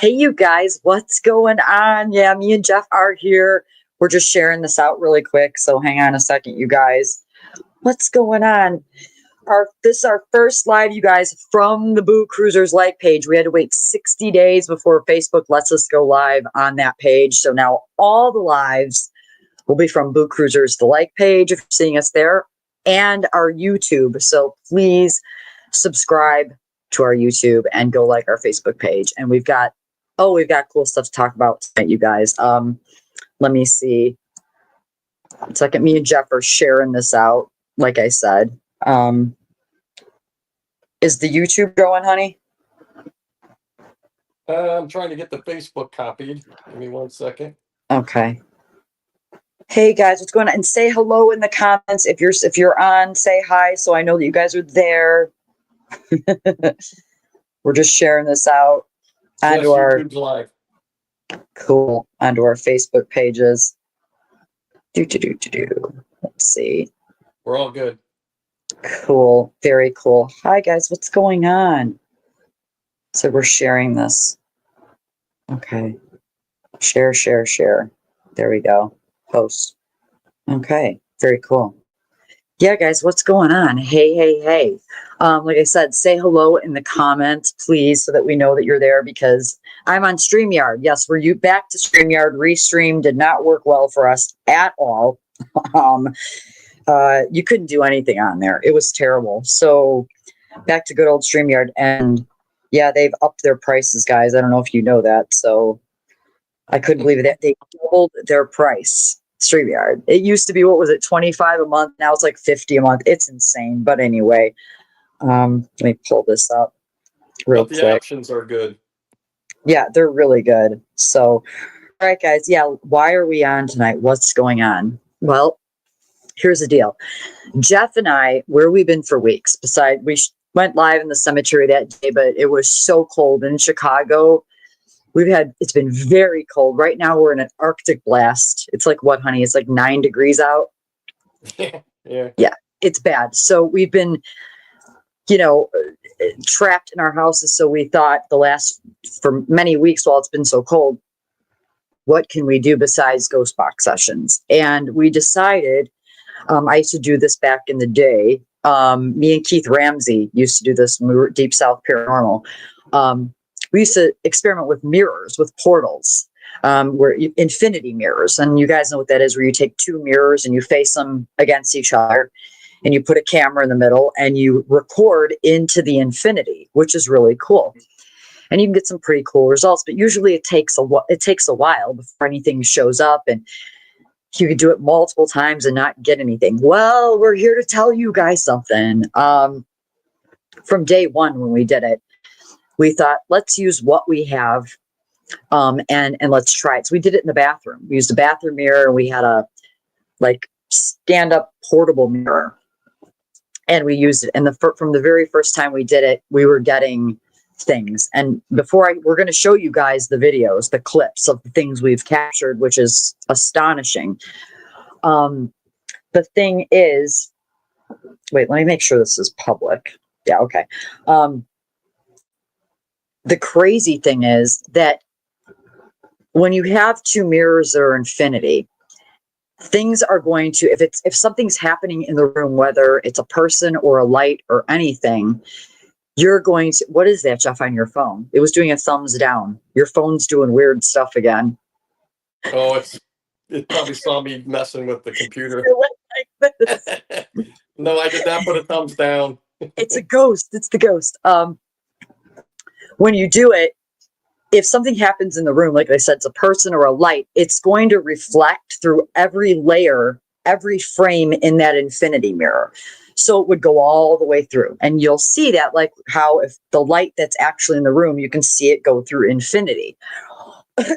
Hey, you guys, what's going on? Yeah, me and Jeff are here. We're just sharing this out really quick. So hang on a second, you guys. What's going on? This is our first live, you guys, from the Boo Cruisers like page. We had to wait 60 days before Facebook lets us go live on that page. So now all the lives will be from Boo Cruisers, the like page, if you're seeing us there, and our YouTube. So please subscribe to our YouTube and go like our Facebook page. And we've got cool stuff to talk about tonight, you guys. Let me see. It's like me and Jeff are sharing this out, like I said. Is the YouTube going, honey? I'm trying to get the Facebook copied. Give me 1 second. Okay. Hey guys, what's going on? And say hello in the comments if you're on. Say hi, so I know that you guys are there. We're just sharing this out onto YouTube's live. Cool, onto our Facebook pages. Let's see. We're all good. Cool, very cool. Hi guys, what's going on? So we're sharing this. Okay. Share. There we go. Post. Okay, very cool. Yeah, guys, what's going on? Hey. Like I said, say hello in the comments, please, so that we know that you're there, because I'm on StreamYard. Yes, we're back to StreamYard. Restream did not work well for us at all. You couldn't do anything on there. It was terrible. So back to good old StreamYard. And yeah, they've upped their prices, guys. I don't know if you know that. So I couldn't believe that they doubled their price. StreamYard. It used to be, what was it, $25 a month? Now it's like $50 a month. It's insane. But anyway, let me pull this up real quick. The options are good. Yeah, they're really good. So, all right, guys. Yeah, why are we on tonight? What's going on? Well, here's the deal. Jeff and I, where we've been for weeks, we went live in the cemetery that day, but it was so cold in Chicago. It's been very cold. Right now we're in an Arctic blast. It's like what, honey? It's like 9 degrees out. Yeah, it's bad. So we've been, trapped in our houses. So we thought for many weeks while it's been so cold, what can we do besides ghost box sessions? And we decided, I used to do this back in the day. Me and Keith Ramsey used to do this when we were Deep South Paranormal. We used to experiment with mirrors, with portals, infinity mirrors. And you guys know what that is, where you take 2 mirrors and you face them against each other and you put a camera in the middle and you record into the infinity, which is really cool. And you can get some pretty cool results, but usually it takes a while before anything shows up, and you could do it multiple times and not get anything. Well, we're here to tell you guys something. From day one when we did it, we thought, let's use what we have, and let's try it. So we did it in the bathroom. We used a bathroom mirror, and we had a stand-up portable mirror, and we used it. And from the very first time we did it, we were getting things. And we're going to show you guys the videos, the clips of the things we've captured, which is astonishing. The thing is, wait, let me make sure this is public. Yeah, okay. The crazy thing is that when you have 2 mirrors that are infinity, things are going to, if something's happening in the room, whether it's a person or a light or anything, you're going to, what is that, Jeff, on your phone? It was doing a thumbs down. Your phone's doing weird stuff again. Oh, it probably saw me messing with the computer. Like this. No, I did not put a thumbs down. It's a ghost. It's the ghost. When you do it, if something happens in the room, like I said, it's a person or a light, it's going to reflect through every layer, every frame in that infinity mirror. So it would go all the way through. And you'll see that, like how if the light that's actually in the room, you can see it go through infinity.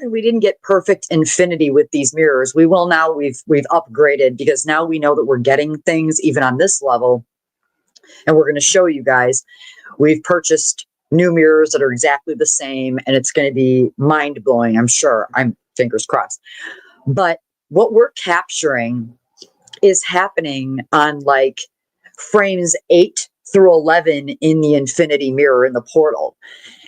We didn't get perfect infinity with these mirrors. We will now. We've upgraded, because now we know that we're getting things even on this level. And we're going to show you guys. We've purchased new mirrors that are exactly the same, and it's going to be mind-blowing, I'm sure. I'm fingers crossed. But what we're capturing is happening on like frames 8 through 11 in the infinity mirror in the portal.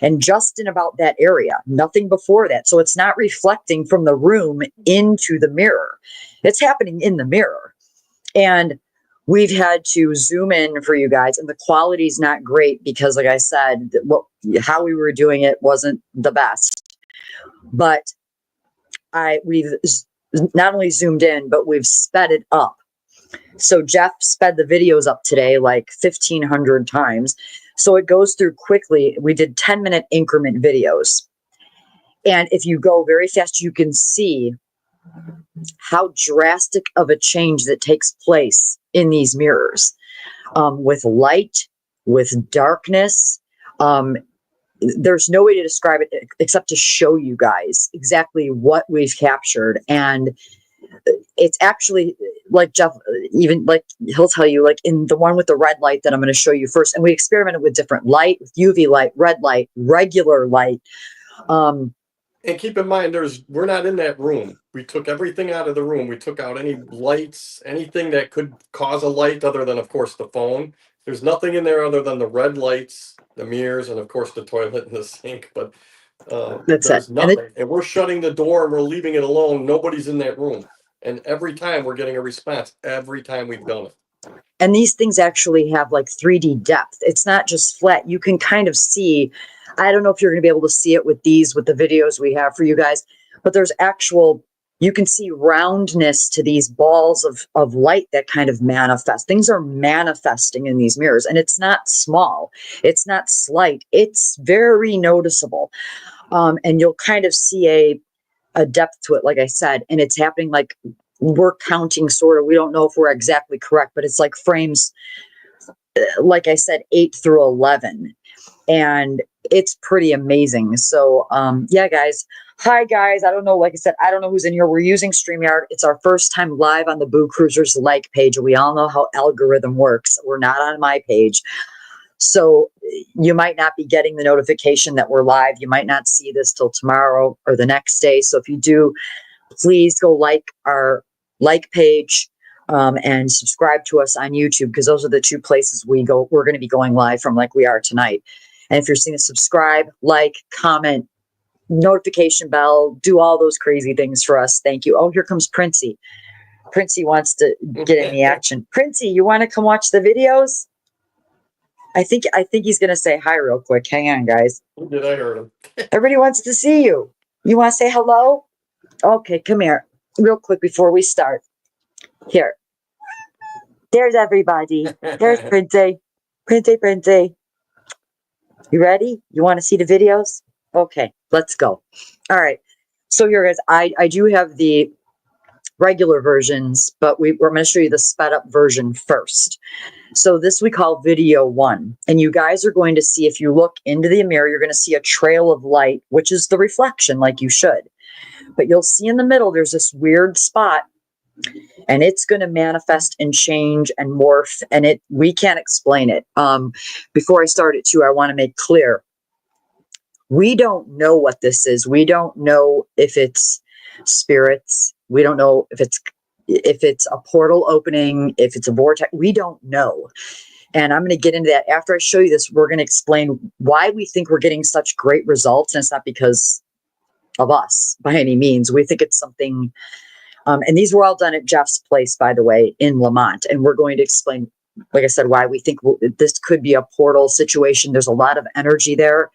And just in about that area, nothing before that. So it's not reflecting from the room into the mirror. It's happening in the mirror. And we've had to zoom in for you guys, and the quality's not great because, like I said, how we were doing it wasn't the best. But we've not only zoomed in, but we've sped it up. So Jeff sped the videos up today like 1,500 times. So it goes through quickly. We did 10-minute increment videos. And if you go very fast, you can see how drastic of a change that takes place in these mirrors, with light, with darkness. There's no way to describe it except to show you guys exactly what we've captured. And it's actually, like Jeff, even like he'll tell you, like in the one with the red light that I'm going to show you first, and we experimented with different light, with UV light, red light, regular light. And keep in mind, we're not in that room. We took everything out of the room. We took out any lights, anything that could cause a light other than, of course, the phone. There's nothing in there other than the red lights, the mirrors, and of course the toilet and the sink. But there's nothing. And we're shutting the door and we're leaving it alone. Nobody's in that room. And every time we're getting a response, every time we've done it. And these things actually have like 3D depth. It's not just flat. You can kind of see, I don't know if you're going to be able to see it with the videos we have for you guys, but there's actual, you can see roundness to these balls of light that kind of manifest. Things are manifesting in these mirrors, and it's not small. It's not slight. It's very noticeable. And you'll kind of see a depth to it, like I said, and it's happening like we're counting sort of, we don't know if we're exactly correct, but it's like frames, like I said, 8 through 11. And it's pretty amazing. So, yeah, guys. Hi, guys. I don't know. Like I said, I don't know who's in here. We're using StreamYard. It's our first time live on the Boo Cruisers like page. We all know how algorithm works. We're not on my page. So you might not be getting the notification that we're live. You might not see this till tomorrow or the next day. So if you do, please go like our like page, and subscribe to us on YouTube, because those are the two places we're going to be going live from, like we are tonight. And if you're seeing a subscribe, like, comment, notification bell, do all those crazy things for us. Thank you. Oh, here comes Princey. Princey wants to get in the action. Princey, you want to come watch the videos? I think he's going to say hi real quick. Hang on, guys. Did I heard him? Everybody wants to see you. You want to say hello? Okay, come here. Real quick before we start. Here. There's everybody. There's Princey. Princey. You ready? You want to see the videos? Okay, let's go. All right. So here, guys, I do have the regular versions, but we're going to show you the sped up version first. So this we call video 1. And you guys are going to see, if you look into the mirror, you're going to see a trail of light, which is the reflection, like you should. But you'll see in the middle, there's this weird spot, and it's going to manifest and change and morph, and we can't explain it. Before I start it too, I want to make clear, we don't know what this is. We don't know if it's spirits. We don't know if it's a portal opening, if it's a vortex. We don't know. And I'm going to get into that. After I show you this, we're going to explain why we think we're getting such great results. And it's not because of us by any means. We think it's something, and these were all done at Jeff's place, by the way, in Lamont. And we're going to explain, like I said, why we think this could be a portal situation. There's a lot of energy there,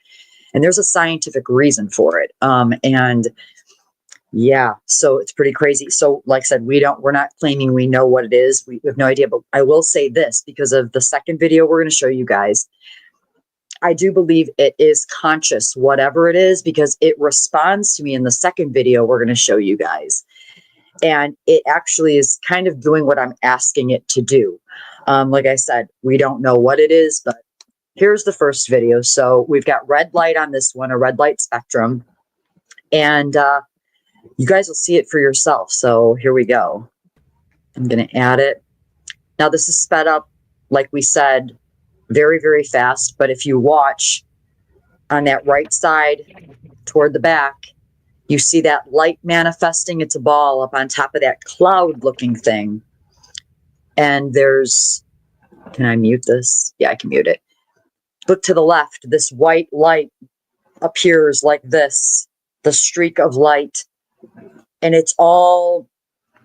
and there's a scientific reason for it. And yeah, so it's pretty crazy. So like I said, we're not claiming we know what it is. We have no idea, but I will say this, because of the second video we're going to show you guys, I do believe it is conscious, whatever it is, because it responds to me in the second video we're going to show you guys. And it actually is kind of doing what I'm asking it to do. Like I said, we don't know what it is, but here's the first video. So we've got red light on this one, a red light spectrum. And you guys will see it for yourself. So here we go. I'm going to add it. Now this is sped up, like we said, very, very fast. But if you watch on that right side toward the back, you see that light manifesting. It's a ball up on top of that cloud looking thing. And there's Can I mute this? Yeah, I can mute it. Look to the left. This white light appears like this, the streak of light, and it's all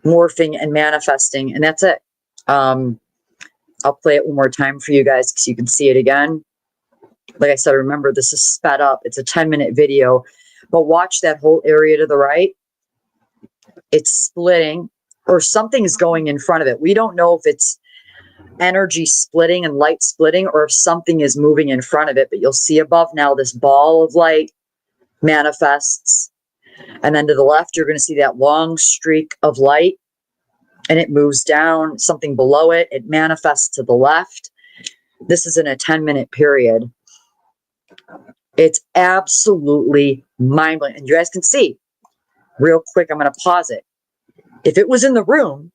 morphing and manifesting, and that's it. I'll play it one more time for you guys because you can see it again. Like I said, remember, this is sped up. It's a 10-minute video, but watch that whole area to the right. It's splitting, or something's going in front of it. We don't know if it's energy splitting and light splitting or if something is moving in front of it, but you'll see above now this ball of light manifests. And then to the left, you're going to see that long streak of light, and it moves down. Something below it, it manifests to the left. This is in a 10-minute period. It's absolutely mind-blowing. And you guys can see, real quick, I'm going to pause it. If it was in the room,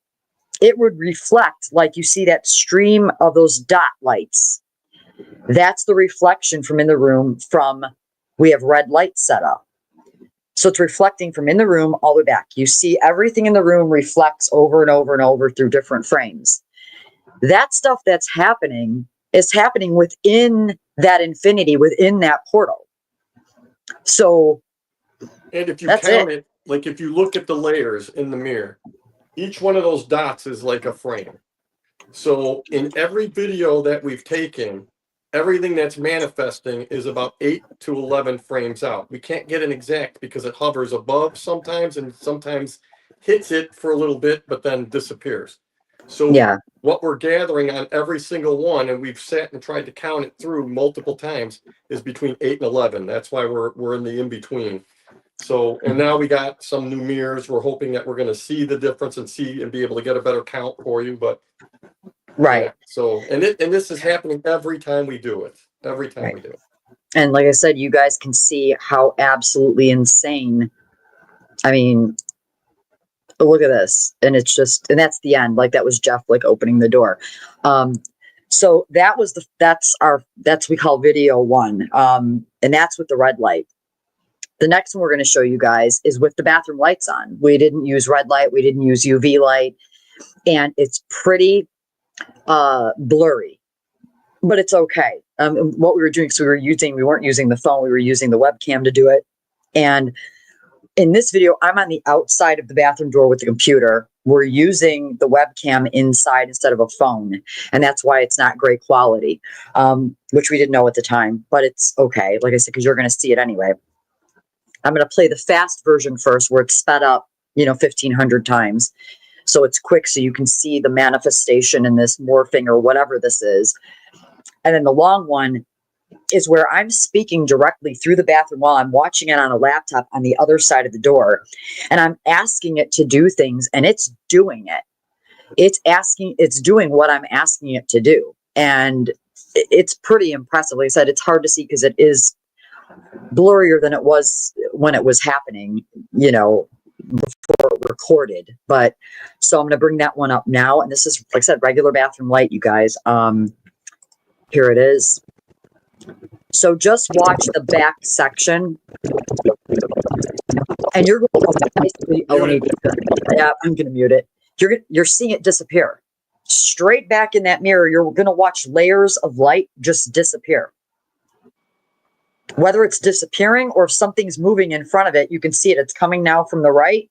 it would reflect like you see that stream of those dot lights. That's the reflection from in the room from, we have red light set up. So it's reflecting from in the room all the way back. You see everything in the room reflects over and over and over through different frames. That stuff that's happening is happening within that infinity, within that portal. So, and if you count it, like if you look at the layers in the mirror, each one of those dots is like a frame. So in every video that we've taken, everything that's manifesting is about 8 to 11 frames out. We can't get an exact because it hovers above sometimes and sometimes hits it for a little bit, but then disappears. So yeah, what we're gathering on every single one, and we've sat and tried to count it through multiple times, is between 8 and 11. That's why we're in the in-between. So, and now we got some new mirrors. We're hoping that we're going to see the difference and see and be able to get a better count for you. But right. yeah, so, and this is happening every time we do it. Every time we do it. And like I said, you guys can see how absolutely insane. I mean, look at this. And it's just, and that's the end. Like that was Jeff, like opening the door. So that was that's we call video 1. And that's with the red light. The next one we're going to show you guys is with the bathroom lights on. We didn't use red light. We didn't use UV light. And it's pretty blurry, but it's okay. What we were doing, so we weren't using the phone. We were using the webcam to do it. And in this video, I'm on the outside of the bathroom door with the computer. We're using the webcam inside instead of a phone. And that's why it's not great quality, which we didn't know at the time, but it's okay. Like I said, because you're going to see it anyway. I'm going to play the fast version first where it's sped up, 1,500 times. So it's quick so you can see the manifestation in this morphing or whatever this is. And then the long one is where I'm speaking directly through the bathroom while I'm watching it on a laptop on the other side of the door. And I'm asking it to do things and it's doing it. It's doing what I'm asking it to do. And it's pretty impressive. Like I said, it's hard to see because it is blurrier than it was when it was happening, before it recorded. But so I'm going to bring that one up now. And this is, like I said, regular bathroom light, you guys. Here it is. So just watch the back section. And you're going to basically, I'm going to mute it. You're seeing it disappear. Straight back in that mirror, you're going to watch layers of light just disappear. Whether it's disappearing or if something's moving in front of it, you can see it. It's coming now from the right.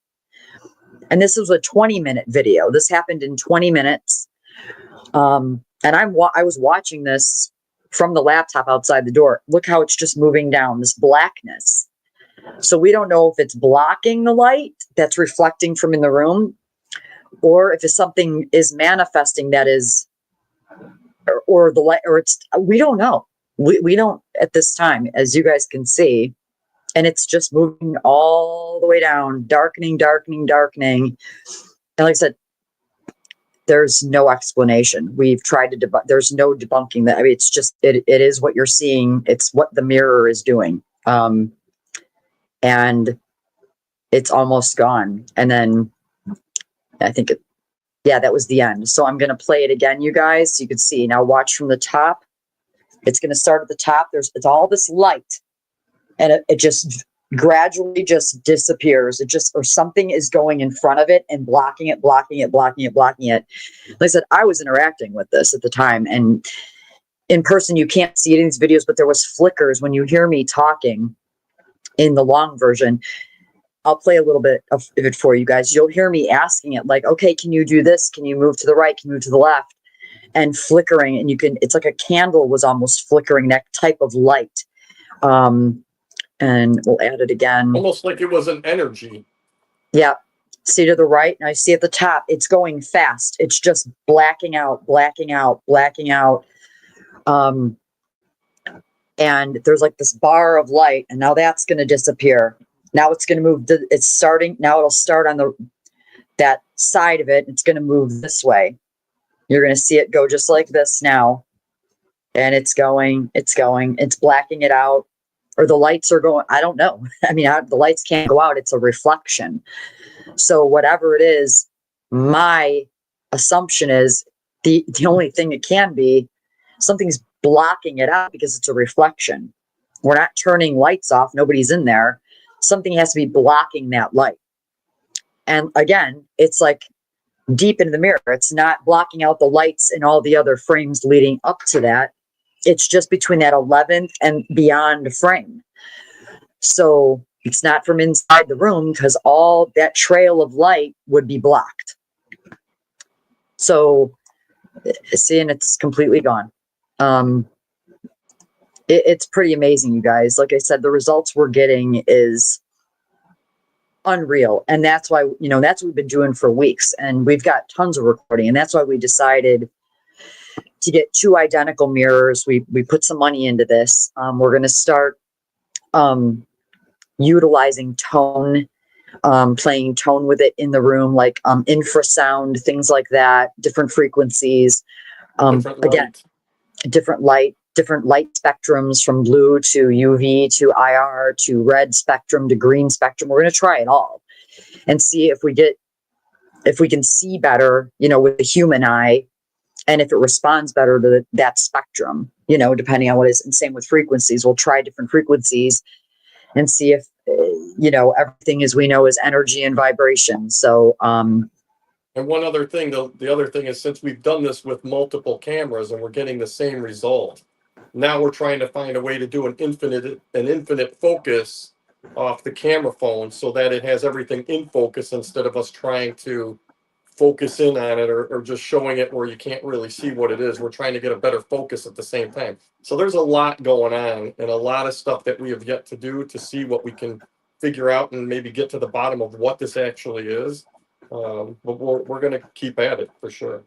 And this was a 20-minute video. This happened in 20 minutes. And I was watching this from the laptop outside the door. Look how it's just moving down, this blackness. So we don't know if it's blocking the light that's reflecting from in the room, or if it's something is manifesting that is, or the light, or it's, we don't know. We don't at this time, as you guys can see, and it's just moving all the way down, darkening, darkening, darkening. And like I said, there's no explanation. We've tried to debunk. There's no debunking that. I mean, it's just, it is what you're seeing. It's what the mirror is doing. And it's almost gone. And then I think that was the end. So I'm going to play it again, you guys. So you can see now, watch from the top. It's going to start at the top. It's all this light and it just gradually just disappears. It just, or something is going in front of it and blocking it. Like I said, I was interacting with this at the time, and in person, you can't see it in these videos, but there was flickers when you hear me talking in the long version. I'll play a little bit of it for you guys. You'll hear me asking it like, okay, can you do this? Can you move to the right? Can you move to the left? And flickering. And you can, it's like a candle was almost flickering, that type of light. And we'll add it again. Almost like it was an energy. Yeah. See to the right. And I see at the top, it's going fast. It's just blacking out. And there's like this bar of light, and now that's going to disappear. Now it's going to move. It's starting. Now it'll start on that side of it. It's going to move this way. You're going to see it go just like this now. And it's blacking it out, or the lights are going. I don't know. I mean, the lights can't go out. It's a reflection. So whatever it is, my assumption is the only thing it can be, something's blocking it out because it's a reflection. We're not turning lights off. Nobody's in there. Something has to be blocking that light. And again, it's like deep into the mirror. It's not blocking out the lights in all the other frames leading up to that. It's just between that 11th and beyond frame. So it's not from inside the room, because all that trail of light would be blocked. So seeing it's completely gone. It's pretty amazing, you guys. Like I said, the results we're getting is unreal. And that's why, that's what we've been doing for weeks, and we've got tons of recording. And that's why we decided to get 2 identical mirrors. We put some money into this. We're going to start utilizing tone, playing tone with it in the room, like infrasound, things like that, different frequencies. Again, different light spectrums, from blue to UV to IR to red spectrum to green spectrum. We're going to try it all and see if we can see better, with the human eye, and if it responds better to that spectrum, depending on what is. And same with frequencies. We'll try different frequencies and see if, everything as we know is energy and vibration. So, and one other thing, the other thing is, since we've done this with multiple cameras and we're getting the same result, now we're trying to find a way to do an infinite focus off the camera phone, so that it has everything in focus, instead of us trying to focus in on it, or just showing it where you can't really see what it is. We're trying to get a better focus at the same time. So there's a lot going on, and a lot of stuff that we have yet to do to see what we can figure out, and maybe get to the bottom of what this actually is. But we're going to keep at it for sure.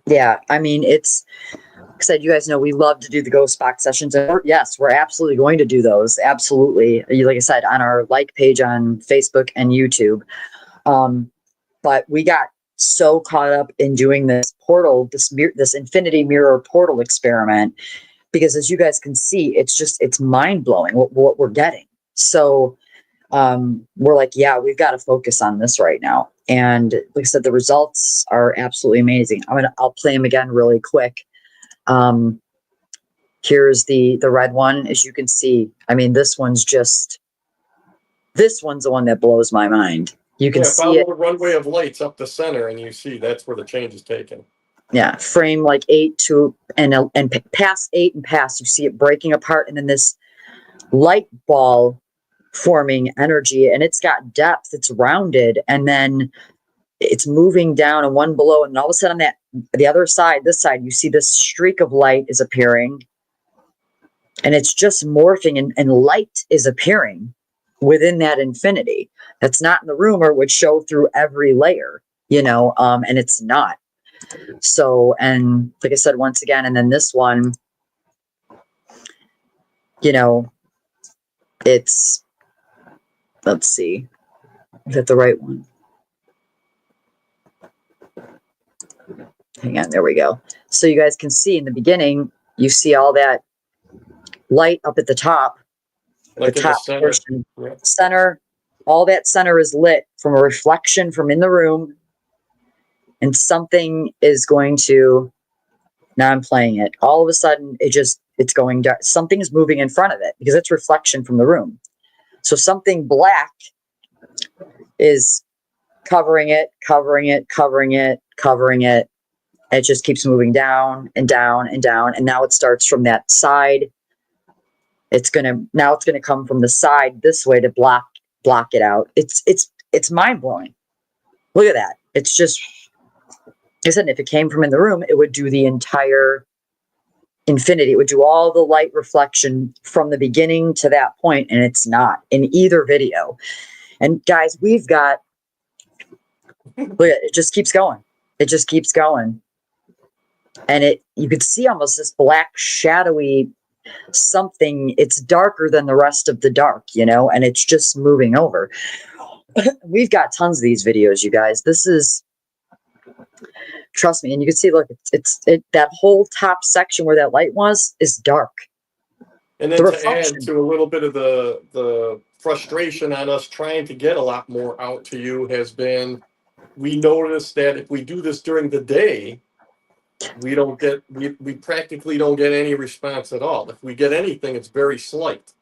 Yeah, I mean, it's, like I said, you guys know we love to do the ghost box sessions, and we're absolutely going to do those. Absolutely, like I said, on our page on Facebook and YouTube. But we got so caught up in doing this portal, this infinity mirror portal experiment, because as you guys can see, it's mind blowing what we're getting. So we're like, yeah, we've got to focus on this right now. And like I said, the results are absolutely amazing. I'll play them again really quick. Here's the red one. As you can see, I mean, this one's the one that blows my mind. You can see it. Follow the runway of lights up the center, and you see that's where the change is taken. Yeah, frame like 8 to and past 8 and past, you see it breaking apart, and then this light ball forming energy, and it's got depth. It's rounded, and then it's moving down, and one below, and all of a sudden on the other side, this side, you see this streak of light is appearing, and it's just morphing, and light is appearing within that infinity. That's not in the room, or it would show through every layer, and it's not. So, and like I said, once again, and then this one, it's, let's see, is that the right one? Hang on, there we go. So you guys can see in the beginning, you see all that light up at the top, like the top center. portion, Yeah. Center, all that center is lit from a reflection from in the room, and something is going to, now I'm playing it, all of a sudden it's going dark. Something's moving in front of it because it's reflection from the room. So something black is covering it, covering it, covering it, covering it. It just keeps moving down and down and down. And now it starts from that side. Now it's gonna come from the side this way to block it out. It's mind blowing. Look at that. It's just, I said, if it came from in the room, it would do the entire infinity. It would do all the light reflection from the beginning to that point, and it's not in either video. And guys, we've got, look at it, it just keeps going. It just keeps going. And you could see almost this black shadowy something. It's darker than the rest of the dark, and it's just moving over. We've got tons of these videos, you guys. This is, trust me. And you can see, look, that whole top section where that light was is dark. And then to add to a little bit of the frustration on us trying to get a lot more out to you has been, we noticed that if we do this during the day, we practically don't get any response at all. If we get anything, it's very slight.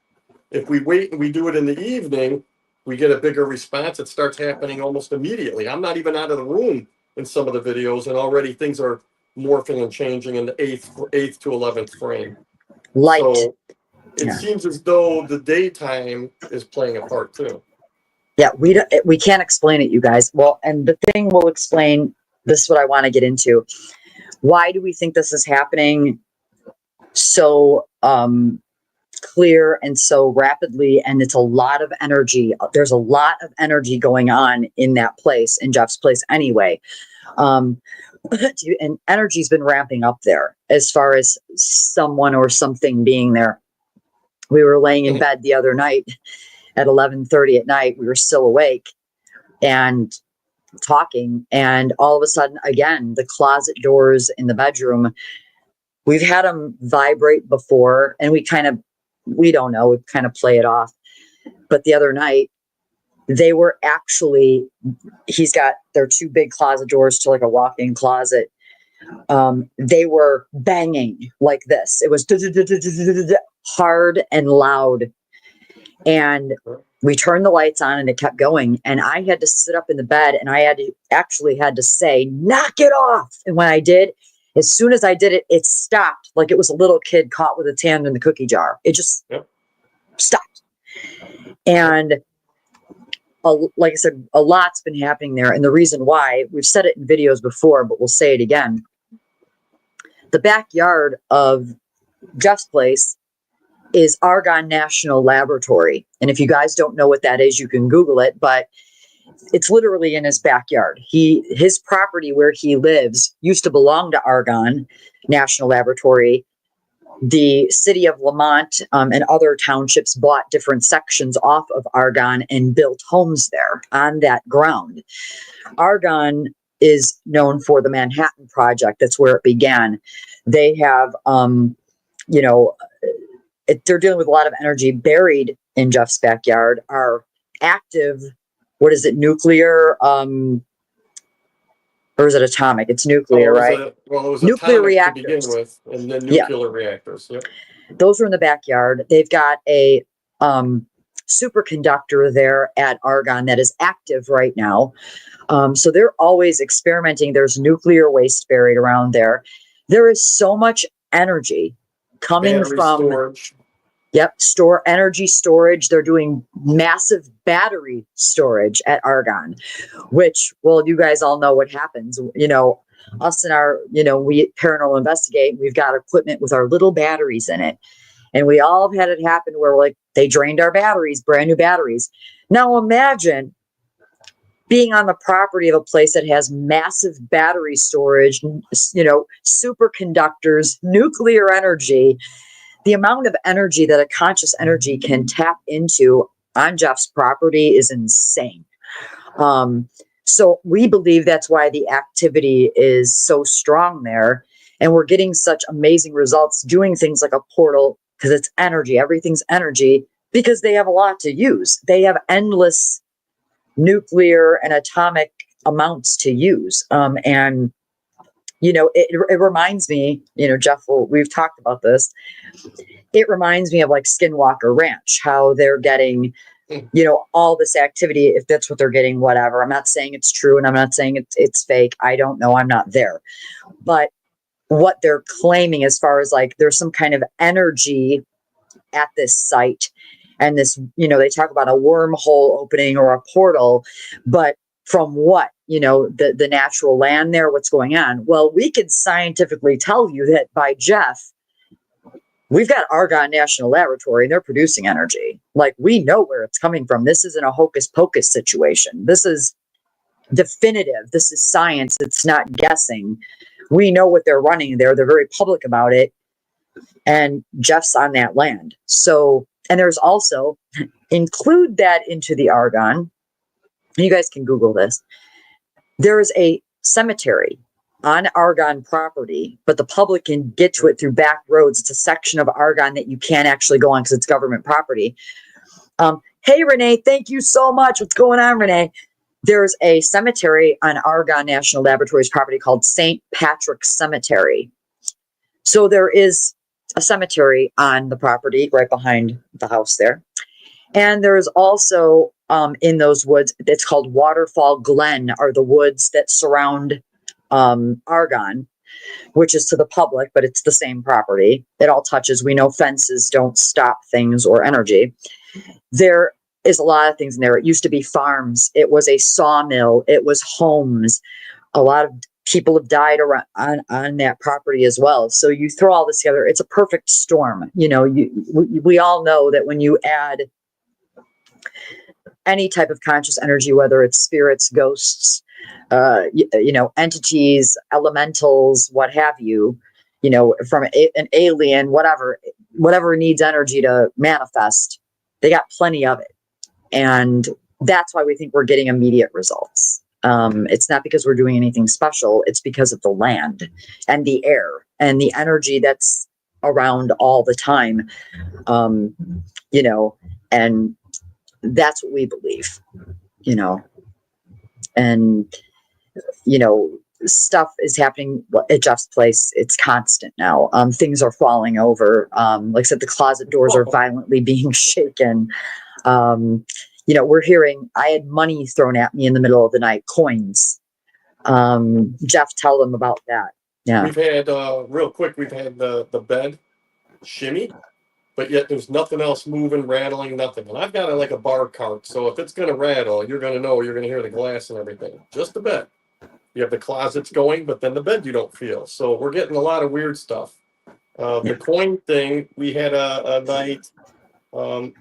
If we wait and we do it in the evening, we get a bigger response. It starts happening almost immediately. I'm not even out of the room in some of the videos, and already things are morphing and changing in the 8th to 11th frame. Light. So it seems as though the daytime is playing a part too. Yeah, we can't explain it, you guys. Well, and the thing we'll explain, this is what I want to get into. Why do we think this is happening so clear and so rapidly? And it's a lot of energy. There's a lot of energy going on in that place, in Jeff's place anyway. And energy's been ramping up there as far as someone or something being there. We were laying in bed the other night at 11:30 at night. We were still awake and talking, and all of a sudden, again, the closet doors in the bedroom, we've had them vibrate before, and we don't know, we kind of play it off. But the other night, they were actually, he's got their two big closet doors to like a walk-in closet. They were banging like this. It was hard and loud. And we turned the lights on and it kept going. And I had to sit up in the bed and I had to say, knock it off. And when I did, as soon as I did it, it stopped. Like it was a little kid caught with its hand in the cookie jar. It just stopped. And like I said, a lot's been happening there. And the reason why, we've said it in videos before, but we'll say it again. The backyard of Jeff's place is Argonne National Laboratory. And if you guys don't know what that is, you can Google it, but it's literally in his backyard. His property where he lives used to belong to Argonne National Laboratory. The city of Lamont and other townships bought different sections off of Argonne and built homes there on that ground. Argonne is known for the Manhattan Project. That's where it began. They have, they're dealing with a lot of energy buried in Jeff's backyard. Are active, what is it, nuclear, or is it atomic? It's nuclear, right? It was nuclear reactors to begin with, and then nuclear reactors. Yep. Those are in the backyard. They've got a superconductor there at Argonne that is active right now. So they're always experimenting. There's nuclear waste buried around there. There is so much energy coming from storage. Energy storage. They're doing massive battery storage at Argonne, which, well, you guys all know what happens. Us and our, we paranormal investigate, we've got equipment with our little batteries in it. And we all have had it happen where they drained our batteries, brand new batteries. Now imagine being on the property of a place that has massive battery storage, superconductors, nuclear energy. The amount of energy that a conscious energy can tap into on Jeff's property is insane. So we believe that's why the activity is so strong there. And we're getting such amazing results doing things like a portal, because it's energy. Everything's energy, because they have a lot to use. They have endless nuclear and atomic amounts to use. And it reminds me, Jeff, we've talked about this. It reminds me of like Skinwalker Ranch, how they're getting all this activity, if that's what they're getting, whatever. I'm not saying it's true, and I'm not saying it's fake. I don't know. I'm not there. But what they're claiming as far as like there's some kind of energy at this site, and this, they talk about a wormhole opening or a portal, but from what, the natural land there, what's going on? Well, we could scientifically tell you that by Jeff, we've got Argonne National Laboratory, and they're producing energy. Like, we know where it's coming from. This isn't a hocus pocus situation. This is definitive. This is science. It's not guessing. We know what they're running there. They're very public about it. And Jeff's on that land. So, and there's also, include that into the Argonne. You guys can Google this. There is a cemetery on Argonne property, but the public can get to it through back roads. It's a section of Argonne that you can't actually go on because it's government property. Hey, Renee, thank you so much. What's going on, Renee? There's a cemetery on Argonne National Laboratories property called St. Patrick's Cemetery. So there is a cemetery on the property right behind the house there. And there's also in those woods, it's called Waterfall Glen, are the woods that surround Argonne, which is to the public, but it's the same property. It all touches. We know fences don't stop things or energy. There is a lot of things in there. It used to be farms. It was a sawmill. It was homes. A lot of people have died around on that property as well. So you throw all this together, it's a perfect storm. We all know that when you add any type of conscious energy, whether it's spirits, ghosts, entities, elementals, what have you, from an alien, whatever needs energy to manifest, they got plenty of it. And that's why we think we're getting immediate results. It's not because we're doing anything special. It's because of the land and the air and the energy that's around all the time. And that's what we believe, and, stuff is happening at Jeff's place. It's constant now. Things are falling over. Like I said, the closet doors are violently being shaken. We're hearing, I had money thrown at me in the middle of the night, coins. Jeff, tell them about that. Yeah. We've had, real quick, we've had the bed shimmy, but yet there's nothing else moving, rattling, nothing. And I've got like a bar cart. So if it's going to rattle, you're going to know, you're going to hear the glass and everything. Just the bed. You have the closets going, but then the bed you don't feel. So we're getting a lot of weird stuff. The coin thing, we had a night,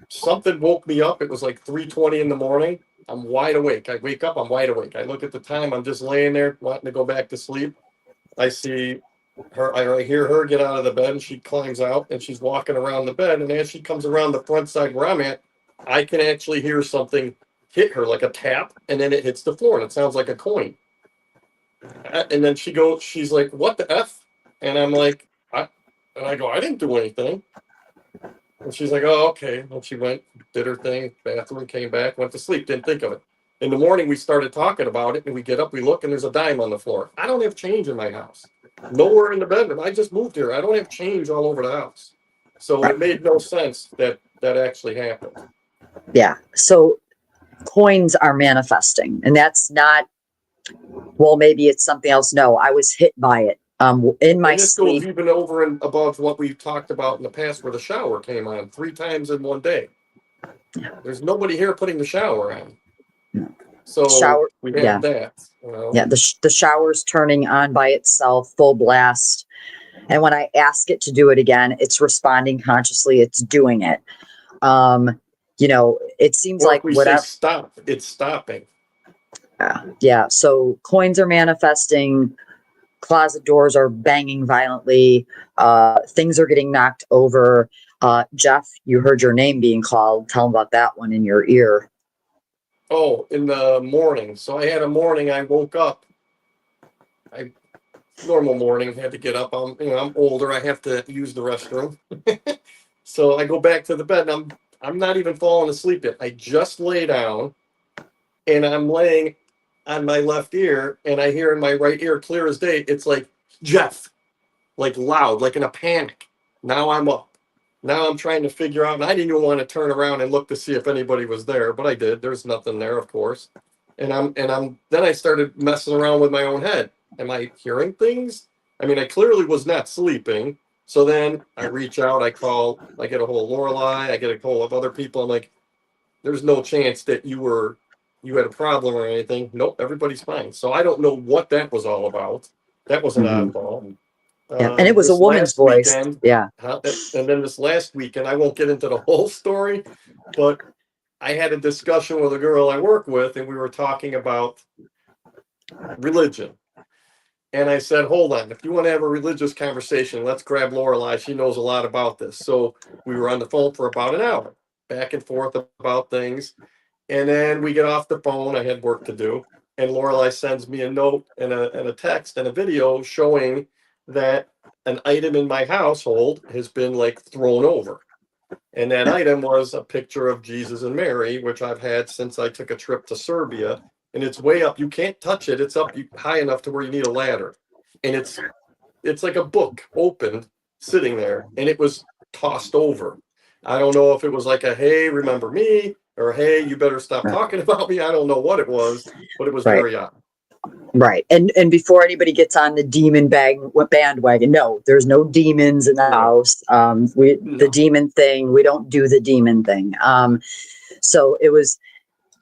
something woke me up. It was like 3:20 in the morning. I'm wide awake. I wake up, I'm wide awake. I look at the time, I'm just laying there wanting to go back to sleep. I see her, I hear her get out of the bed, and she climbs out and she's walking around the bed. And as she comes around the front side where I'm at, I can actually hear something hit her, like a tap, and then it hits the floor and it sounds like a coin. And then she's like, what the F? And I'm like, I go, I didn't do anything. And she's like, oh, okay. And she went, did her thing, bathroom, came back, went to sleep, didn't think of it. In the morning, we started talking about it, and we get up, we look, and there's a dime on the floor. I don't have change in my house. Nowhere in the bedroom. I just moved here. I don't have change all over the house. So it made no sense that actually happened. Yeah. So coins are manifesting, and that's not, well, maybe it's something else. No, I was hit by it. In my this sleep. goes even over and above what we've talked about in the past, where the shower came on 3 times in one day. Yeah. There's nobody here putting the shower on. No. So we have that. Yeah, the shower's turning on by itself, full blast. And when I ask it to do it again, it's responding consciously. It's doing it. It seems like whatever. Stop, it's stopping. Yeah. So coins are manifesting. Closet doors are banging violently. Things are getting knocked over. Jeff, you heard your name being called. Tell them about that one in your ear. Oh, in the morning. So I had a morning, I woke up. Normal morning, had to get up. I'm older. I have to use the restroom. So I go back to the bed, and I'm not even falling asleep yet. I just lay down, and I'm laying on my left ear, and I hear in my right ear, clear as day, it's like, Jeff, like loud, like in a panic. Now I'm up. now I'm trying to figure out, and I didn't even want to turn around and look to see if anybody was there, but I did. There's nothing there, of course. Then I started messing around with my own head. Am I hearing things? I mean, I clearly was not sleeping. So then I reach out, I call, I get a hold of Lorelei, I get a hold of other people. I'm like, there's no chance that you had a problem or anything. Nope, everybody's fine. So I don't know what that was all about. That was an Mhm. oddball. Yeah. And it was a This woman's last voice. weekend, Yeah. and then this last weekend, I won't get into the whole story, but I had a discussion with a girl I work with, and we were talking about religion. And I said, hold on, if you want to have a religious conversation, let's grab Lorelei. She knows a lot about this. So we were on the phone for about an hour, back and forth about things. And then we get off the phone. I had work to do. And Lorelei sends me a note and a text and a video showing that an item in my household has been like thrown over. And that item was a picture of Jesus and Mary, which I've had since I took a trip to Serbia. And it's way up. You can't touch it. It's up high enough to where you need a ladder. And it's like a book opened, sitting there, and it was tossed over. I don't know if it was like a hey, remember me, or hey, you better stop talking about me. I don't know what it was, but it was Right. very odd. Right. And before anybody gets on the demon bandwagon, no, there's no demons in the house. The demon thing, we don't do the demon thing. So it was,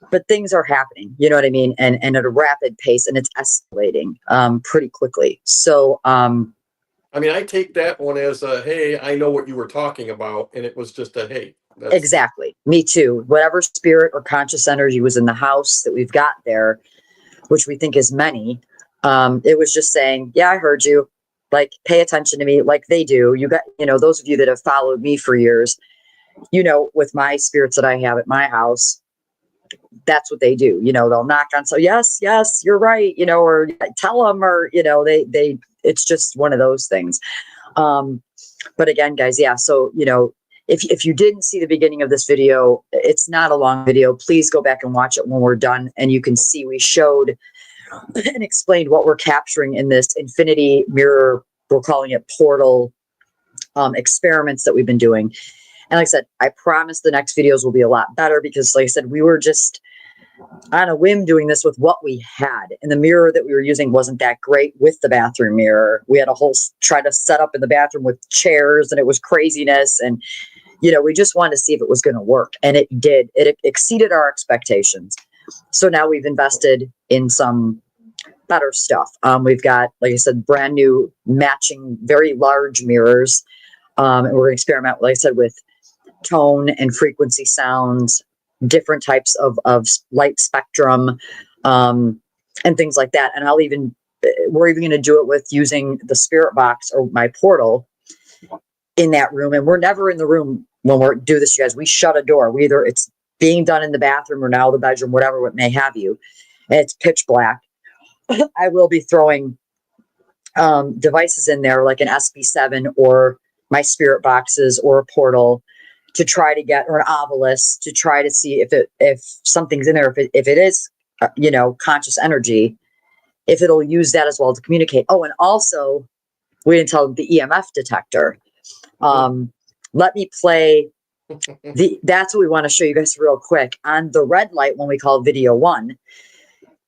but things are happening, you know what I mean? And at a rapid pace, and it's escalating pretty quickly. So I mean, I take that one as a hey, I know what you were talking about, and it was just a hey. Exactly. Me too. Whatever spirit or conscious energy was in the house that we've got there, which we think is many, it was just saying, yeah, I heard you. Like, pay attention to me, like they do. You got, those of you that have followed me for years, with my spirits that I have at my house, that's what they do. They'll knock on, so yes, you're right, or tell them, or, it's just one of those things. But again, guys, yeah. So, if you didn't see the beginning of this video, it's not a long video. Please go back and watch it when we're done. And you can see we showed and explained what we're capturing in this infinity mirror, we're calling it portal, experiments that we've been doing. And like I said, I promise the next videos will be a lot better, because like I said, we were just on a whim doing this with what we had. And the mirror that we were using wasn't that great with the bathroom mirror. We had a whole try to set up in the bathroom with chairs, and it was craziness. And, we just wanted to see if it was going to work. And it did. It exceeded our expectations. So now we've invested in some better stuff. We've got, like I said, brand new matching, very large mirrors. And we're going to experiment, like I said, with tone and frequency sounds, different types of light spectrum, and things like that. And we're even going to do it with using the spirit box or my portal in that room. And we're never in the room when we do this, you guys. We shut a door. Either it's being done in the bathroom or now the bedroom, whatever it may have you. And it's pitch black. I will be throwing devices in there, like an SB7 or my spirit boxes or a portal, to try to get, or an obelisk, to try to see if something's in there, if it is conscious energy, if it'll use that as well to communicate. Oh, and also we didn't tell them the EMF detector. Let me play that's what we want to show you guys real quick. On the red light, when we call video 1,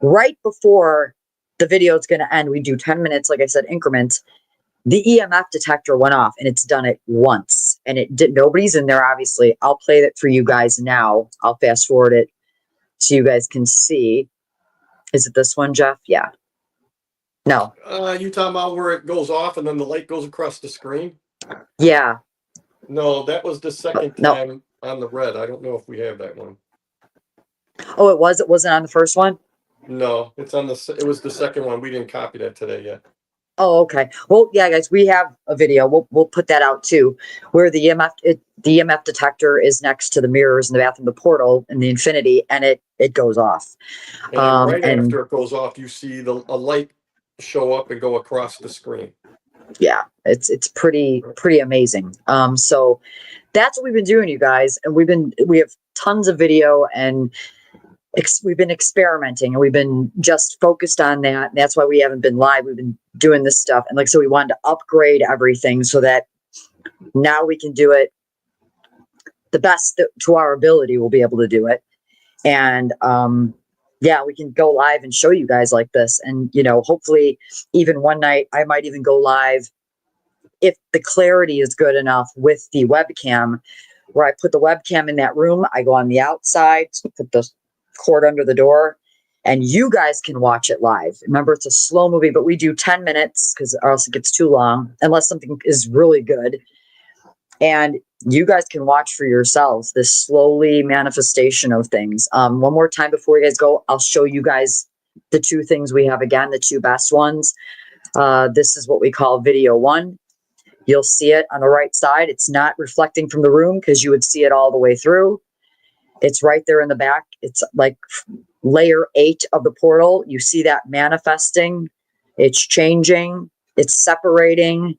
right before the video is going to end, we do 10 minutes, like I said, increments. The EMF detector went off, and it's done it once, and it did. Nobody's in there, obviously. I'll play it for you guys now. I'll fast forward it so you guys can see. Is it this one, Jeff? Yeah. No. You talking about where it goes off and then the light goes across the screen? Yeah. No, that was the second time on the red. I don't know if we have that one. Oh, it was? It wasn't on the first one? No, it was the second one. We didn't copy that today yet. Oh, okay. Well, yeah, guys, we have a video. We'll put that out too, where the EMF detector is next to the mirrors in the bathroom, the portal, and the infinity, and it goes off. And right after it goes off, you see a light show up and go across the screen. Yeah, it's pretty amazing. So that's what we've been doing, you guys, and we have tons of video, and we've been experimenting, and we've been just focused on that. That's why we haven't been live. We've been doing this stuff, and so we wanted to upgrade everything so that now we can do it the best to our ability, we'll be able to do it. And, yeah, we can go live and show you guys like this. And, you know, hopefully even one night I might even go live if the clarity is good enough with the webcam, where I put the webcam in that room. I go on the outside, put the cord under the door, and you guys can watch it live. Remember, it's a slow movie, but we do 10 minutes because or else it gets too long unless something is really good. And you guys can watch for yourselves this slowly manifestation of things. One more time before you guys go, I'll show you guys the two things we have again, the two best ones. This is what we call video one. You'll see it on the right side. It's not reflecting from the room because you would see it all the way through. It's right there in the back. It's like layer 8 of the portal. You see that manifesting. It's changing. It's separating.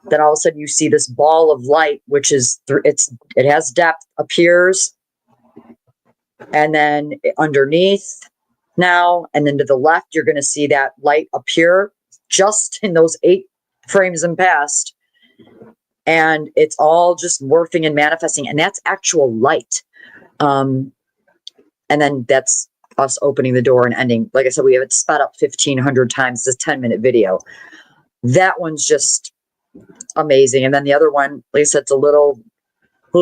Then all of a sudden you see this ball of light, which is, it has depth, appears. And then underneath now, and then to the left, you're going to see that light appear just in those 8 frames and past. And it's all just morphing and manifesting. And that's actual light. And then that's us opening the door and ending. Like I said, we have it sped up 1,500 times. This 10-minute video. That one's just amazing. And then the other one, like I said, it's a little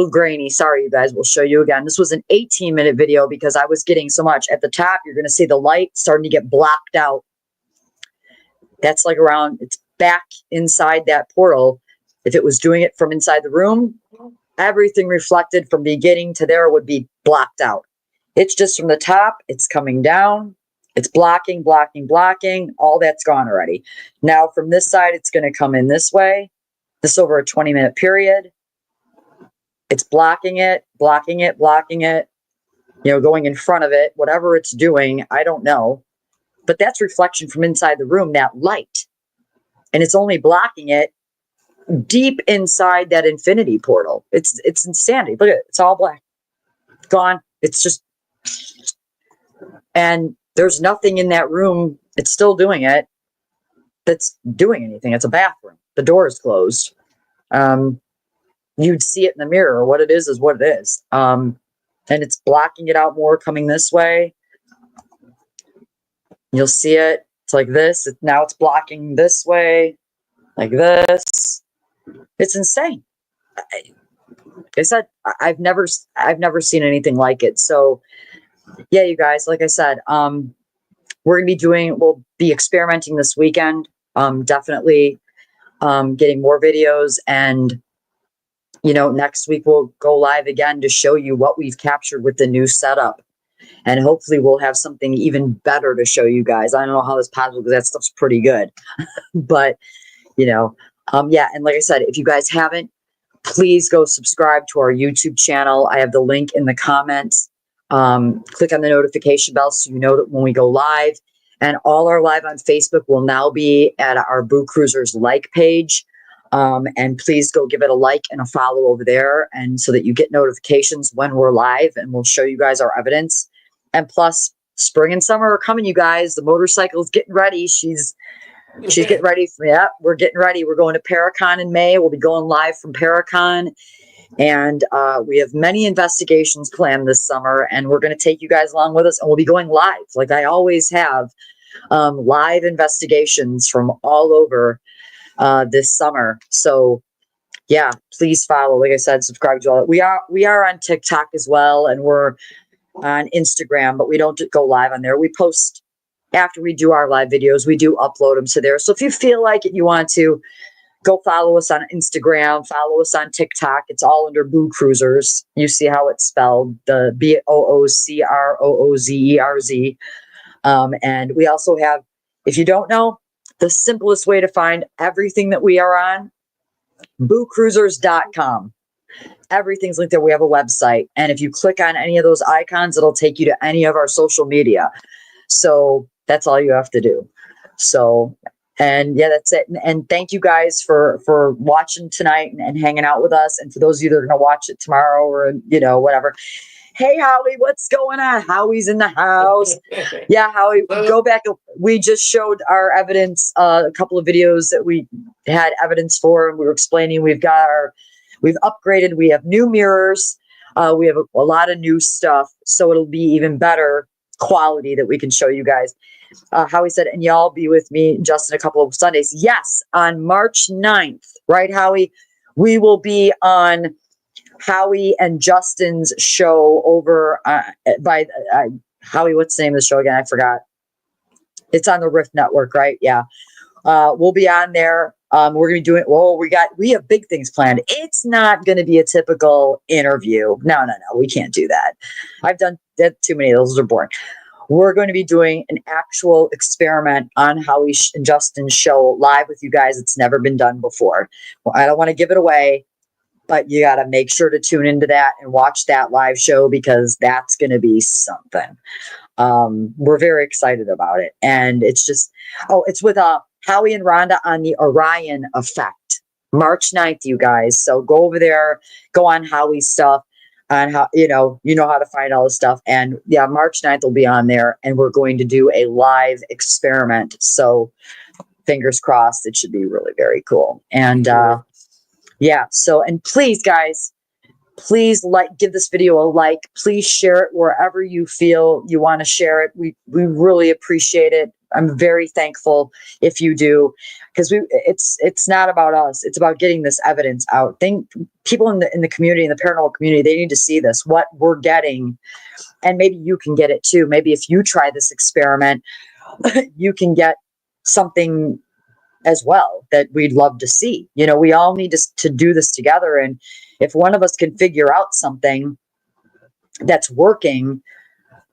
grainy. Sorry, you guys. We'll show you again. This was an 18-minute video because I was getting so much. At the top, you're going to see the light starting to get blocked out. That's like around, it's back inside that portal. If it was doing it from inside the room, everything reflected from beginning to there would be blocked out. It's just from the top, it's coming down, it's blocking, blocking, blocking. All that's gone already. Now from this side, it's going to come in this way. This over a 20-minute period. It's blocking it, blocking it, blocking it, you know, going in front of it, whatever it's doing, I don't know. But that's reflection from inside the room, that light. And it's only blocking it deep inside that infinity portal. It's insanity. Look at it. It's all black. Gone. It's just, and there's nothing in that room. It's still doing it. That's doing anything. It's a bathroom. The door is closed. You'd see it in the mirror. What it is what it is. And it's blocking it out more coming this way. You'll see it. It's like this. Now it's blocking this way, like this. It's insane. Like I said, I've never seen anything like it. So yeah, you guys, like I said, we'll be experimenting this weekend. Definitely getting more videos, and you know, next week we'll go live again to show you what we've captured with the new setup. And hopefully we'll have something even better to show you guys. I don't know how this is possible because that stuff's pretty good. But, you know, yeah. And like I said, if you guys haven't, please go subscribe to our YouTube channel. I have the link in the comments. Click on the notification bell so you know that when we go live. And all our live on Facebook will now be at our Boo Cruisers like page. And please go give it a like and a follow over there, and so that you get notifications when we're live, and we'll show you guys our evidence. And plus, spring and summer are coming, you guys. The motorcycle's getting ready. She's getting ready. Yeah, we're getting ready. We're going to Paracon in May. We'll be going live from Paracon. And we have many investigations planned this summer, and we're going to take you guys along with us, and we'll be going live like I always have, live investigations from all over this summer. So yeah, please follow. Like I said, subscribe to all that. We are on TikTok as well, and we're on Instagram, but we don't go live on there. We post after we do our live videos. We do upload them to there. So if you feel like it, you want to go follow us on Instagram, follow us on TikTok. It's all under Boo Cruisers. You see how it's spelled, the BOOCROOZERZ. And we also have, if you don't know, the simplest way to find everything that we are on, boocruisers.com. Everything's linked there. We have a website. And if you click on any of those icons, it'll take you to any of our social media. So that's all you have to do. So, and yeah, that's it. And thank you guys for watching tonight and hanging out with us. And for those of you that are going to watch it tomorrow or, you know, whatever. Hey, Howie, what's going on? Howie's in the house. Yeah, Howie, go back. We just showed our evidence, a couple of videos that we had evidence for, and we were explaining we've upgraded. We have new mirrors. We have a lot of new stuff, so it'll be even better quality that we can show you guys. Howie said, and y'all be with me just in a couple of Sundays. Yes, on March 9th, right, Howie? We will be on Howie and Justin's show over by Howie. What's the name of the show again? I forgot. It's on the Rift Network, right? Yeah. We'll be on there. We're going to be doing, we have big things planned. It's not going to be a typical interview. No. We can't do that. I've done that too many of those. Are boring. We're going to be doing an actual experiment on Howie and Justin's show live with you guys. It's never been done before. Well, I don't want to give it away, but you got to make sure to tune into that and watch that live show because that's going to be something. We're very excited about it. And it's just, it's with Howie and Rhonda on the Orion Effect, March 9th, you guys. So go over there, go on Howie's stuff. On how, you know how to find all this stuff. And yeah, March 9th will be on there and we're going to do a live experiment. So fingers crossed, it should be really very cool. And yeah, so, and please guys, please give this video a like, please share it wherever you feel you want to share it. We really appreciate it. I'm very thankful if you do, because it's not about us. It's about getting this evidence out. People in the community, in the paranormal community, they need to see this, what we're getting, and maybe you can get it too. Maybe if you try this experiment, you can get something as well that we'd love to see. We all need to do this together. And if one of us can figure out something that's working,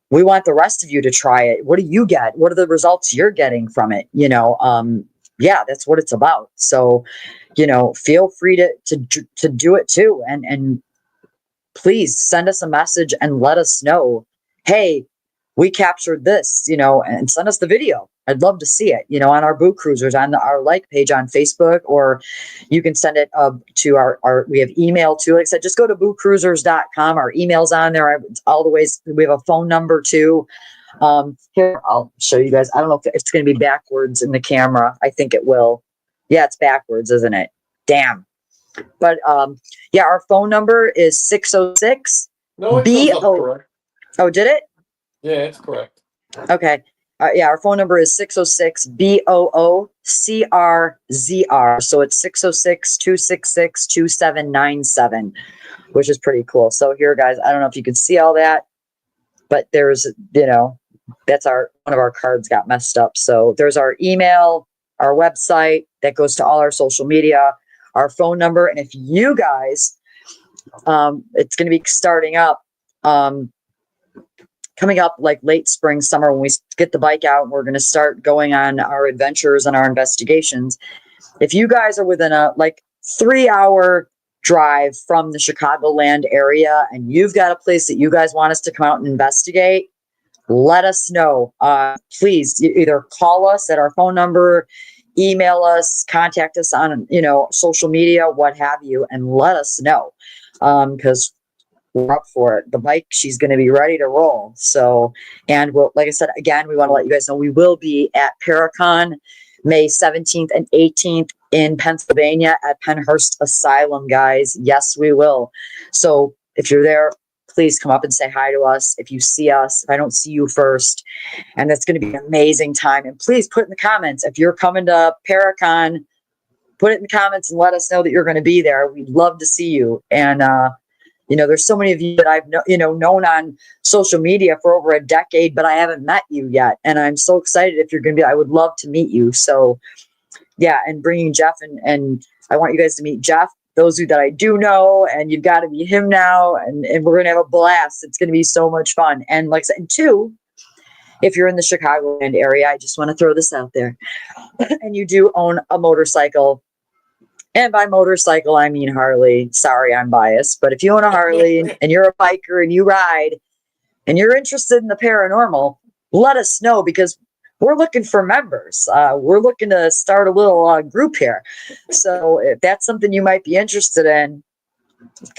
we want the rest of you to try it. What do you get? What are the results you're getting from it? Yeah, that's what it's about. So, feel free to do it too. And please send us a message and let us know, hey, we captured this, and send us the video. I'd love to see it, on our Boot Cruisers, on our like page on Facebook, or you can send it to our we have email too. Like I said, just go to bootcruisers.com. Our email's on there. All the ways. We have a phone number too. Here, I'll show you guys. I don't know if it's going to be backwards in the camera. I think it will. Yeah, it's backwards, isn't it? Damn. But yeah, our phone number is 606. No, it comes up correct. Oh, did it? Yeah, it's correct. Okay. Yeah, our phone number is 606-BOOCRZR. So it's 606-266-2797, which is pretty cool. So here, guys, I don't know if you can see all that, but there's, that's one of our cards got messed up. So there's our email, our website that goes to all our social media, our phone number. And if you guys, it's going to be starting up, coming up like late spring, summer, when we get the bike out, we're going to start going on our adventures and our investigations. If you guys are within a 3-hour drive from the Chicagoland area and you've got a place that you guys want us to come out and investigate, let us know. Please either call us at our phone number, email us, contact us on, social media, what have you, and let us know. Because we're up for it. The bike, she's going to be ready to roll. So, and like I said, again, we want to let you guys know we will be at Paracon May 17th and 18th in Pennsylvania at Penhurst Asylum, guys. Yes, we will. So if you're there, please come up and say hi to us. If you see us, if I don't see you first, and that's going to be an amazing time. And please put in the comments, if you're coming to Paracon, put it in the comments and let us know that you're going to be there. We'd love to see you. And, there's so many of you that I've known on social media for over a decade, but I haven't met you yet. And I'm so excited if you're going to be, I would love to meet you. So yeah. And bringing Jeff and I want you guys to meet Jeff, those of you that I do know, and you've got to meet him now. And we're going to have a blast. It's going to be so much fun. And like I said, and two, if you're in the Chicagoland area, I just want to throw this out there and you do own a motorcycle. And by motorcycle, I mean Harley. Sorry, I'm biased. But if you own a Harley and you're a biker and you ride and you're interested in the paranormal, let us know because we're looking for members. We're looking to start a little group here. So if that's something you might be interested in,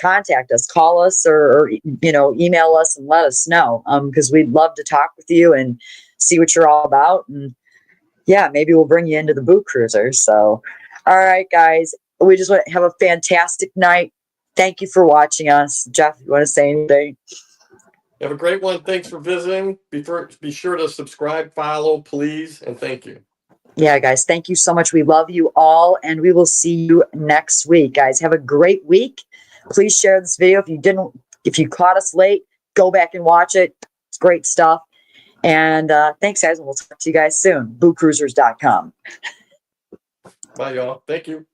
contact us, call us or email us and let us know because we'd love to talk with you and see what you're all about. And yeah, maybe we'll bring you into the Boot Cruiser. So, all right, guys. We just want to have a fantastic night. Thank you for watching us. Jeff, you want to say anything? Have a great one. Thanks for visiting. Be sure to subscribe, follow, please, and thank you. Yeah, guys, thank you so much. We love you all, and we will see you next week. Guys, have a great week. Please share this video. If you caught us late, go back and watch it. It's great stuff. And thanks, guys, and we'll talk to you guys soon. BooCruisers.com. Bye, y'all. Thank you.